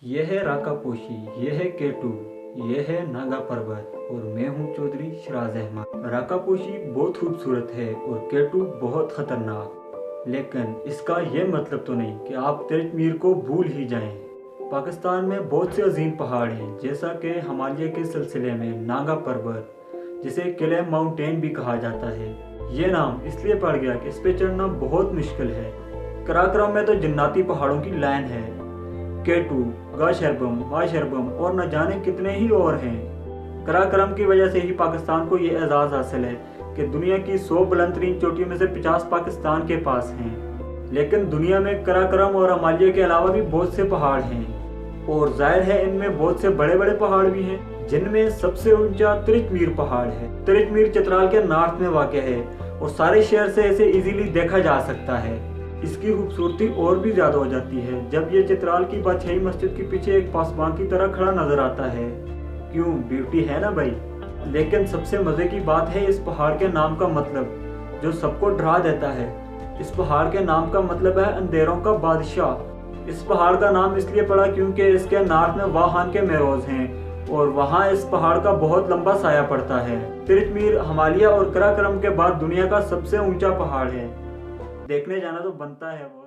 ये है राकापोशी, ये है केटू, ये है नागा पर्वत और मैं हूँ चौधरी शिराज अहमद। राकापोशी बहुत खूबसूरत है और केटू बहुत खतरनाक, लेकिन इसका ये मतलब तो नहीं कि आप तिरचमीर को भूल ही जाएं। पाकिस्तान में बहुत से अजीम पहाड़ हैं, जैसा कि हिमालय के सिलसिले में नागा पर्वत, जिसे किले माउंटेन भी कहा जाता है। ये नाम इसलिए पड़ गया कि इस पे चढ़ना बहुत मुश्किल है। कराकोरम में तो जन्नती पहाड़ों की लाइन है। केटू, गाशरबम, वाशरबम और न जाने कितने ही और हैं। कराकोरम की वजह से ही पाकिस्तान को ये एजाज़ हासिल है कि दुनिया की 100 बुलंदतरीन चोटियों में से 50 पाकिस्तान के पास हैं। लेकिन दुनिया में कराकोरम और हिमालय के अलावा भी बहुत से पहाड़ हैं और जाहिर है इनमें बहुत से बड़े बड़े पहाड़ भी हैं, जिनमें सबसे ऊंचा तिरचमीर पहाड़ है। तिरचमीर चित्राल के नॉर्थ में वाक़ है और सारे शहर से इसे इजीली देखा जा सकता है। इसकी खूबसूरती और भी ज़्यादा हो जाती है जब ये चित्राल की बादशाही मस्जिद के पीछे एक पासबान की तरह खड़ा नजर आता है। क्यों, ब्यूटी है ना भाई। लेकिन सबसे मज़े की बात है इस पहाड़ के नाम का मतलब, जो सबको डरा देता है। इस पहाड़ के नाम का मतलब है अंधेरों का बादशाह। इस पहाड़ का नाम इसलिए पड़ा क्योंकि इसके नॉर्थ में वाहान के मेरोज हैं और वहाँ इस पहाड़ का बहुत लंबा साया पड़ता है। तिरचमीर हिमालय और कराकोरम के बाद दुनिया का सबसे ऊंचा पहाड़ है। देखने जाना तो बनता है वो।